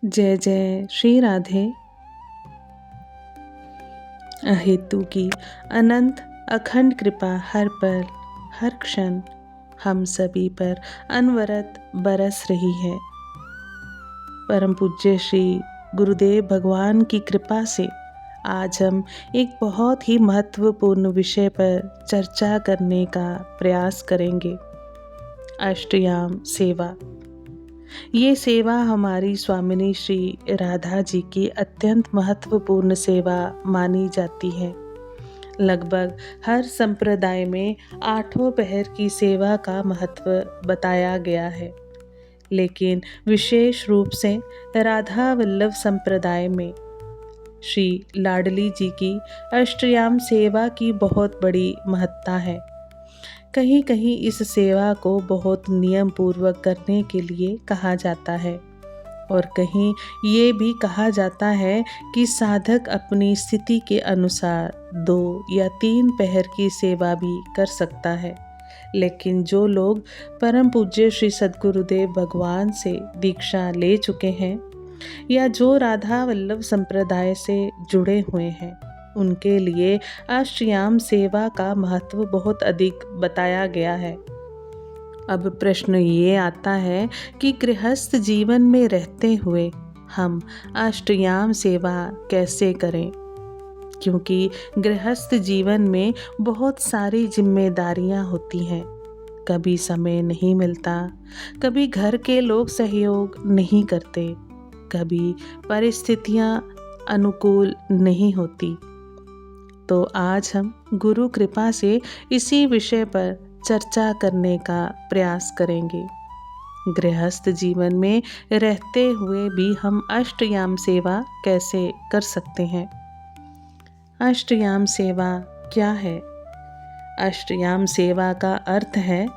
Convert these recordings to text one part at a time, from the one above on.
जय जय श्री राधे। अहेतु की अनंत अखंड कृपा हर पल हर क्षण हम सभी पर अनवरत बरस रही है। परम पूज्य श्री गुरुदेव भगवान की कृपा से आज हम एक बहुत ही महत्वपूर्ण विषय पर चर्चा करने का प्रयास करेंगे। अष्टयाम सेवा। ये सेवा हमारी स्वामिनी श्री राधा जी की अत्यंत महत्वपूर्ण सेवा मानी जाती है। लगभग हर संप्रदाय में 8 पहर की सेवा का महत्व बताया गया है, लेकिन विशेष रूप से राधा वल्लभ संप्रदाय में श्री लाडली जी की अष्टयाम सेवा की बहुत बड़ी महत्ता है। कहीं कहीं इस सेवा को बहुत नियम पूर्वक करने के लिए कहा जाता है और कहीं ये भी कहा जाता है कि साधक अपनी स्थिति के अनुसार 2 या 3 पहर की सेवा भी कर सकता है। लेकिन जो लोग परम पूज्य श्री सद्गुरुदेव भगवान से दीक्षा ले चुके हैं या जो राधा वल्लभ संप्रदाय से जुड़े हुए हैं, उनके लिए अष्टयाम सेवा का महत्व बहुत अधिक बताया गया है। अब प्रश्न ये आता है कि गृहस्थ जीवन में रहते हुए हम अष्टयाम सेवा कैसे करें, क्योंकि गृहस्थ जीवन में बहुत सारी जिम्मेदारियां होती हैं। कभी समय नहीं मिलता, कभी घर के लोग सहयोग नहीं करते, कभी परिस्थितियां अनुकूल नहीं होती। तो आज हम गुरु कृपा से इसी विषय पर चर्चा करने का प्रयास करेंगे। गृहस्थ जीवन में रहते हुए भी हम अष्टयाम सेवा कैसे कर सकते हैं। अष्टयाम सेवा क्या है? अष्टयाम सेवा का अर्थ है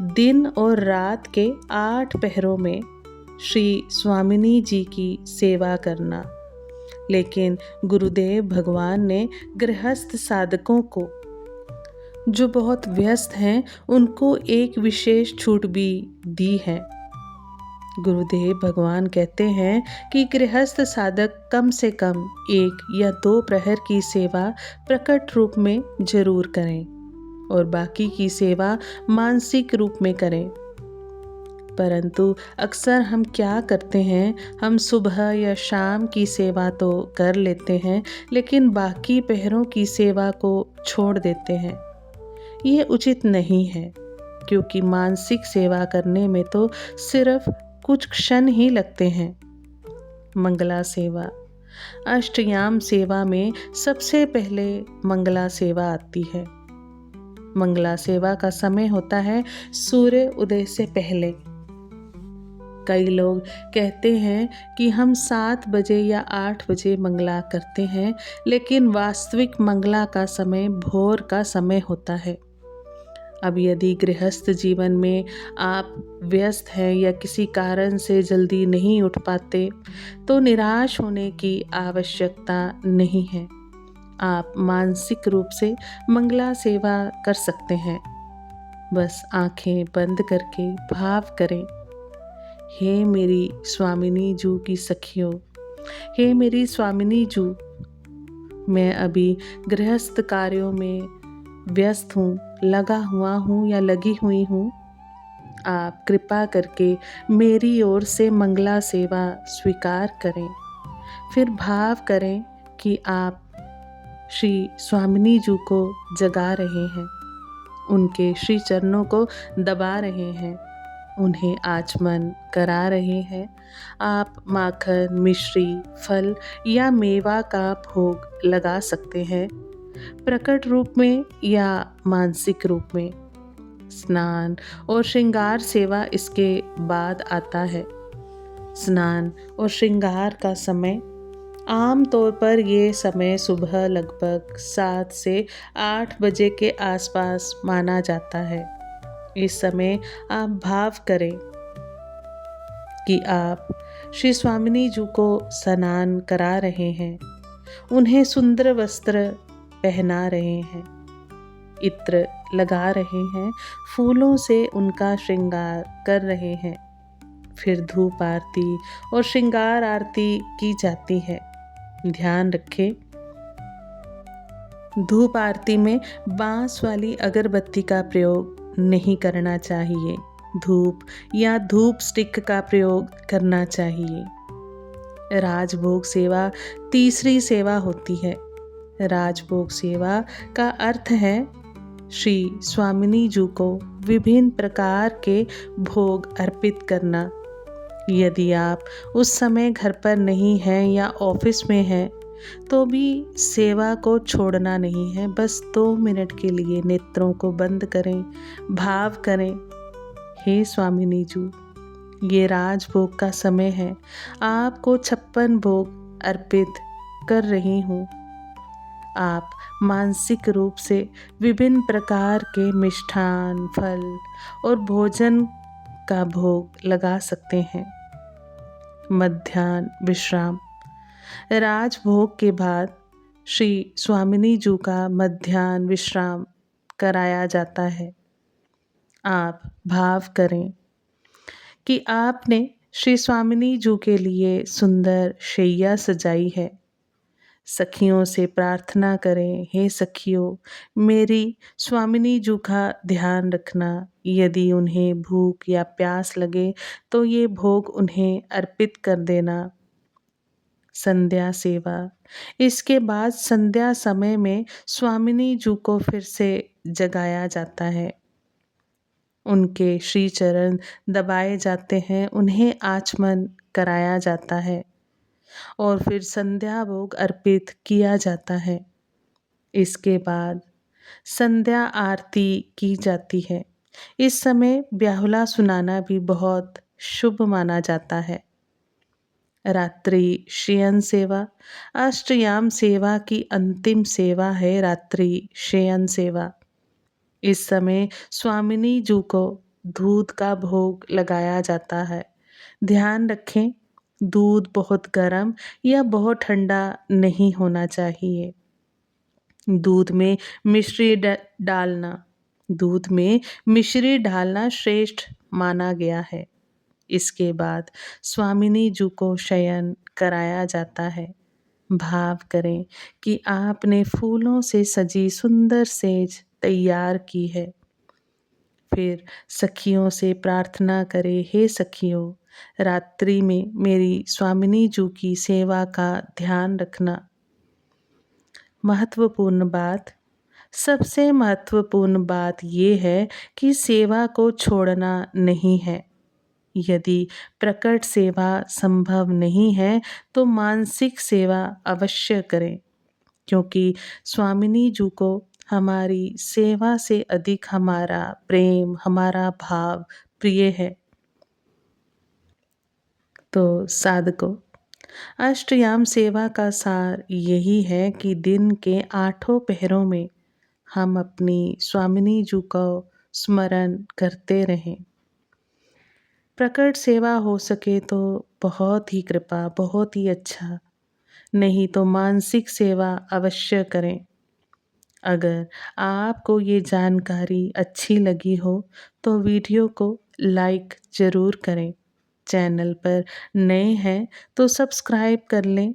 दिन और रात के 8 पहरों में श्री स्वामिनी जी की सेवा करना। लेकिन गुरुदेव भगवान ने गृहस्थ साधकों को, जो बहुत व्यस्त हैं, उनको एक विशेष छूट भी दी है। गुरुदेव भगवान कहते हैं कि गृहस्थ साधक कम से कम 1 या 2 प्रहर की सेवा प्रकट रूप में जरूर करें और बाकी की सेवा मानसिक रूप में करें। परंतु अक्सर हम क्या करते हैं, हम सुबह या शाम की सेवा तो कर लेते हैं, लेकिन बाकी पहरों की सेवा को छोड़ देते हैं। ये उचित नहीं है, क्योंकि मानसिक सेवा करने में तो सिर्फ कुछ क्षण ही लगते हैं। मंगला सेवा। अष्टयाम सेवा में सबसे पहले मंगला सेवा आती है। मंगला सेवा का समय होता है सूर्य उदय से पहले। कई लोग कहते हैं कि हम 7 बजे या 8 बजे मंगला करते हैं, लेकिन वास्तविक मंगला का समय भोर का समय होता है। अब यदि गृहस्थ जीवन में आप व्यस्त हैं या किसी कारण से जल्दी नहीं उठ पाते, तो निराश होने की आवश्यकता नहीं है। आप मानसिक रूप से मंगला सेवा कर सकते हैं। बस आंखें बंद करके भाव करें, हे मेरी स्वामिनी जू की सखियों, हे मेरी स्वामिनी जू, मैं अभी गृहस्थ कार्यों में व्यस्त हूँ, लगा हुआ हूँ या लगी हुई हूँ। आप कृपा करके मेरी ओर से मंगला सेवा स्वीकार करें। फिर भाव करें कि आप श्री स्वामिनी जू को जगा रहे हैं, उनके श्री चरणों को दबा रहे हैं, उन्हें आचमन करा रहे हैं। आप माखन, मिश्री, फल या मेवा का भोग लगा सकते हैं, प्रकट रूप में या मानसिक रूप में। स्नान और श्रृंगार सेवा इसके बाद आता है। स्नान और श्रृंगार का समय, आम तौर पर ये समय सुबह लगभग 7 से 8 बजे के आसपास माना जाता है। इस समय आप भाव करें कि आप श्री स्वामिनी जी को स्नान करा रहे हैं, उन्हें सुंदर वस्त्र पहना रहे हैं, इत्र लगा रहे हैं, फूलों से उनका श्रृंगार कर रहे हैं। फिर धूप आरती और श्रृंगार आरती की जाती है। ध्यान रखें, धूप आरती में बांस वाली अगरबत्ती का प्रयोग नहीं करना चाहिए। धूप या धूप स्टिक का प्रयोग करना चाहिए। राजभोग सेवा तीसरी सेवा होती है। राजभोग सेवा का अर्थ है श्री स्वामिनी जी को विभिन्न प्रकार के भोग अर्पित करना। यदि आप उस समय घर पर नहीं हैं या ऑफिस में हैं तो भी सेवा को छोड़ना नहीं है। बस 2 मिनट के लिए नेत्रों को बंद करें, भाव करें, हे स्वामिनी जी, ये राजभोग का समय है, आपको 56 भोग अर्पित कर रही हूँ। आप मानसिक रूप से विभिन्न प्रकार के मिष्ठान, फल और भोजन का भोग लगा सकते हैं। मध्याह्न विश्राम। राजभोग के बाद श्री स्वामिनी जी का मध्याह्न विश्राम कराया जाता है। आप भाव करें कि आपने श्री स्वामिनी जी के लिए सुंदर शैया सजाई है। सखियों से प्रार्थना करें, हे सखियों, मेरी स्वामिनी जी का ध्यान रखना। यदि उन्हें भूख या प्यास लगे तो ये भोग उन्हें अर्पित कर देना। संध्या सेवा। इसके बाद संध्या समय में स्वामिनी जी को फिर से जगाया जाता है। उनके श्री चरण दबाए जाते हैं, उन्हें आचमन कराया जाता है और फिर संध्या भोग अर्पित किया जाता है। इसके बाद संध्या आरती की जाती है। इस समय ब्याहुला सुनाना भी बहुत शुभ माना जाता है। रात्रि शयन सेवा। अष्टयाम सेवा की अंतिम सेवा है रात्रि शयन सेवा। इस समय स्वामिनी जी को दूध का भोग लगाया जाता है। ध्यान रखें, दूध बहुत गर्म या बहुत ठंडा नहीं होना चाहिए। दूध में मिश्री डालना श्रेष्ठ माना गया है। इसके बाद स्वामिनी जी को शयन कराया जाता है। भाव करें कि आपने फूलों से सजी सुंदर सेज तैयार की है। फिर सखियों से प्रार्थना करें, हे सखियों, रात्रि में मेरी स्वामिनी जी की सेवा का ध्यान रखना। महत्वपूर्ण बात, सबसे महत्वपूर्ण बात ये है कि सेवा को छोड़ना नहीं है। यदि प्रकट सेवा संभव नहीं है तो मानसिक सेवा अवश्य करें, क्योंकि स्वामिनी जी को हमारी सेवा से अधिक हमारा प्रेम, हमारा भाव प्रिय है। तो साधकों, अष्टयाम सेवा का सार यही है कि दिन के 8 पहरों में हम अपनी स्वामिनी जी को स्मरण करते रहें। प्रकट सेवा हो सके तो बहुत ही कृपा, बहुत ही अच्छा, नहीं तो मानसिक सेवा अवश्य करें। अगर आपको ये जानकारी अच्छी लगी हो तो वीडियो को लाइक ज़रूर करें। चैनल पर नए हैं तो सब्सक्राइब कर लें।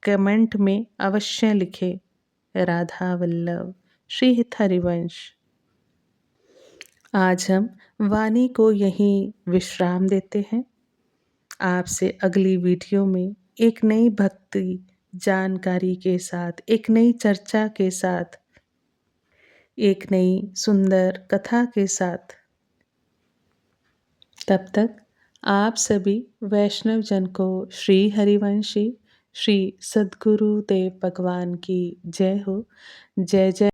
कमेंट में अवश्य लिखें। राधा वल्लभ, श्री हित हरिवंश। आज हम वाणी को यहीं विश्राम देते हैं। आपसे अगली वीडियो में एक नई भक्ति जानकारी के साथ, एक नई चर्चा के साथ, एक नई सुंदर कथा के साथ। तब तक आप सभी वैष्णव जन को श्री हरिवंशी, श्री सद्गुरु देव भगवान की जय हो। जय जय।